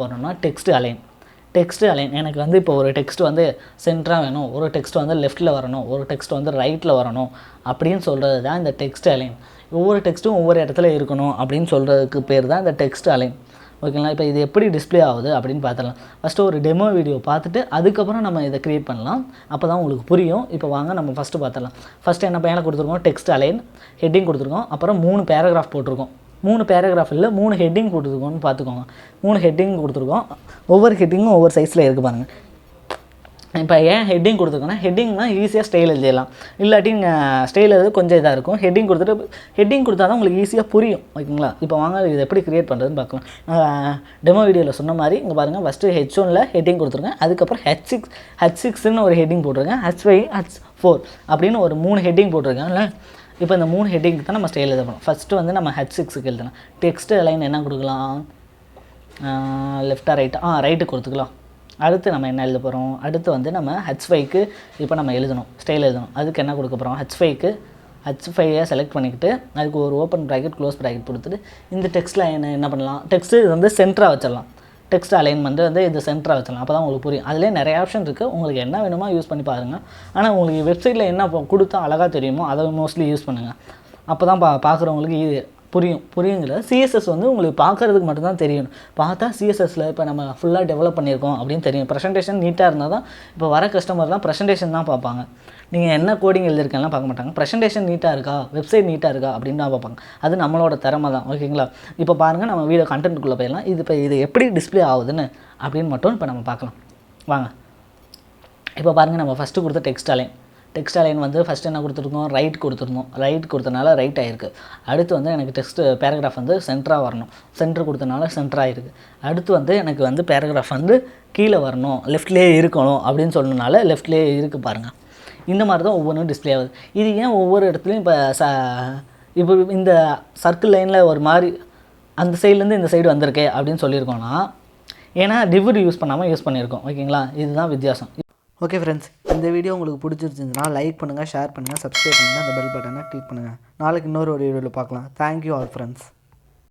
போகிறோம்னா text align எனக்கு வந்து இப்போ ஒரு டெக்ஸ்ட் வந்து சென்டராக வேணும், ஒரு டெக்ஸ்ட் வந்து லெஃப்ட்டில் வரணும், ஒரு டெக்ஸ்ட் வந்து ரைட்டில் வரணும் அப்படின்னு சொல்கிறது தான் இந்த டெக்ஸ்ட் அலைன். ஒவ்வொரு டெக்ஸ்ட்டும் ஒவ்வொரு இடத்துல இருக்கணும் அப்படின்னு சொல்கிறதுக்கு பேர் தான் இந்த டெக்ஸ்ட் அலைன். ஓகேங்களா? இப்போ இது எப்படி டிஸ்பிளே ஆகுது அப்படின்னு பார்த்துடலாம். ஃபஸ்ட்டு ஒரு டெமோ வீடியோ பார்த்துட்டு அதுக்கப்புறம் நம்ம இதை க்ரியேட் பண்ணலாம். அப்போ தான் உங்களுக்கு புரியும். இப்போ வாங்க நம்ம ஃபஸ்ட்டு பார்த்துடலாம். ஃபஸ்ட்டு என்ன மேலே கொடுத்துருக்கோம், டெக்ஸ்ட் அலைன் ஹெட்டிங் கொடுத்துருக்கோம். அப்புறம் 3 பேராகிராஃப் போட்டிருக்கோம். 3 பேராகிராஃப் இல்லை 3 ஹெட்டிங் கொடுத்துருக்கோன்னு பார்த்துக்கோங்க. 3 ஹெட்டிங் கொடுத்துருக்கோம். ஒவ்வொரு ஹெட்டிங்கும் ஒவ்வொரு சைஸில் இருக்குது பாருங்கள். இப்போ ஏன் ஹெட்டிங் கொடுத்துருக்கோன்னா, ஹெட்டிங்னால் ஈஸியாக ஸ்டைல் எழுதிடலாம். இல்லாட்டி ஸ்டைல் எழுது கொஞ்சம் இதாக இருக்கும். ஹெட்டிங் கொடுத்தா தான் உங்களுக்கு ஈஸியாக புரியும். ஓகேங்களா? இப்போ வாங்க இது எப்படி க்ரியேட் பண்ணுறதுன்னு பார்க்கலாம். டெமோ வீடியோவில் சொன்ன மாதிரி இங்கே பாருங்கள், ஃபஸ்ட்டு H1ல் ஹெட்டிங் கொடுத்துருக்கேன். அதுக்கப்புறம் H6ன்னு ஒரு ஹெட்டிங் போட்டிருக்கேன். H5 H4 அப்படின்னு ஒரு 3 ஹெட்டிங் போட்டிருக்கேன்ல. இப்போ இந்த 3 ஹெட்டிங்க்கு தான் நம்ம ஸ்டைல் எழுத போகிறோம். ஃபஸ்ட்டு வந்து நம்ம H6க்கு எழுதலாம். டெக்ஸ்ட் அலைன் என்ன கொடுக்கலாம், லெஃப்டாக ரைட்டு கொடுத்துக்கலாம். அடுத்து நம்ம என்ன எழுத போகிறோம், அடுத்து வந்து நம்ம H5க்கு இப்போ நம்ம ஸ்டைல் எழுதணும். அதுக்கு என்ன கொடுக்க போகிறோம், H5 செலக்ட் பண்ணிக்கிட்டு அதுக்கு ஒரு ஓப்பன் ப்ராக்கெட் க்ளோஸ் ப்ராக்கெட் கொடுத்துட்டு இந்த டெக்ஸ்ட்டில் என்ன பண்ணலாம், டெக்ஸ்ட்டு இது வந்து சென்டராக வச்சிடலாம். டெக்ஸ்ட் அலைன்மெண்ட் வந்து இது சென்டராக வச்சிடலாம். அப்போ தான் உங்களுக்கு புரியும். அதிலே நிறைய ஆப்ஷன் இருக்குது. உங்களுக்கு என்ன வேணுமோ யூஸ் பண்ணி பாருங்கள். ஆனால் உங்களுக்கு வெப்சைட்டில் என்ன கொடுத்தா அழகாக தெரியுமோ அதை மோஸ்ட்லி யூஸ் பண்ணுங்கள். அப்போ தான் பார்க்குறவங்களுக்கு புரியுங்கிற CSS வந்து உங்களுக்கு பார்க்குறதுக்கு மட்டும்தான் தெரியும். பார்த்தா CSSல இப்போ நம்ம ஃபுல்லாக டெவலப் பண்ணியிருக்கோம் அப்படின்னு தெரியும். ப்ரெசன்டேஷன் நீட்டாக இருந்தால் தான் இப்போ வர கஸ்டமர்லாம் ப்ரெசன்டேஷன் தான் பார்ப்பாங்க. நீங்கள் என்ன கோடிங் எழுதிருக்கலாம் பார்க்க மாட்டாங்க. ப்ரெசன்டேஷன் நீட்டாக இருக்கா, வெப்சைட் நீட்டாக இருக்கா அப்படின்னு தான் பார்ப்பாங்க. அது நம்மளோட திறமை தான். ஓகேங்களா? இப்போ பாருங்கள், நம்ம வீடியோ கண்டென்ட்டுக்குள்ளே போயிடலாம். இது எப்படி டிஸ்பிளே ஆகுதுன்னு அப்படின்னு மட்டும் இப்போ நம்ம பார்க்கலாம். வாங்க. இப்போ பாருங்கள், நம்ம ஃபஸ்ட்டு கொடுத்த டெக்ஸ்ட் அலைன் வந்து ஃபஸ்ட்டு என்ன கொடுத்துருக்கோம், ரைட் கொடுத்தனால ரைட் ஆகிருக்கு. அடுத்து வந்து எனக்கு டெக்ஸ்ட் பேராகிராஃப் வந்து சென்டராக வரணும், சென்டர் கொடுத்தனால சென்டர் ஆகிருக்கு. அடுத்து வந்து எனக்கு வந்து பேராகிராஃப் வந்து கீழே வரணும், லெஃப்ட்லேயே இருக்கணும் அப்படின்னு சொன்னனால லெஃப்ட்லேயே இருக்குது பாருங்கள். இந்த மாதிரி தான் ஒவ்வொன்றும் டிஸ்பிளே ஆகுது. இது ஏன் ஒவ்வொரு இடத்துலையும் இப்போ இந்த சர்க்கிள் லைனில் ஒரு மாதிரி அந்த சைட்லேருந்து இந்த சைடு வந்திருக்கே அப்படின்னு சொல்லியிருக்கோன்னா, ஏன்னா டிவிட் யூஸ் பண்ணாமல் யூஸ் பண்ணியிருக்கோம். ஓகேங்களா? இதுதான் வித்தியாசம். ஓகே ஃப்ரெண்ட்ஸ், இந்த வீடியோ உங்களுக்கு பிடிச்சிருந்துச்சுன்னா லைக் பண்ணுங்கள், ஷேர் பண்ணுங்கள், சப்ஸ்கிரைப் பண்ணுங்கள், அந்த பெல் பட்டனை கிளிக் பண்ணுங்கள். நாளைக்கு இன்னொரு வீடியோவில் பார்க்கலாம். Thank you all friends.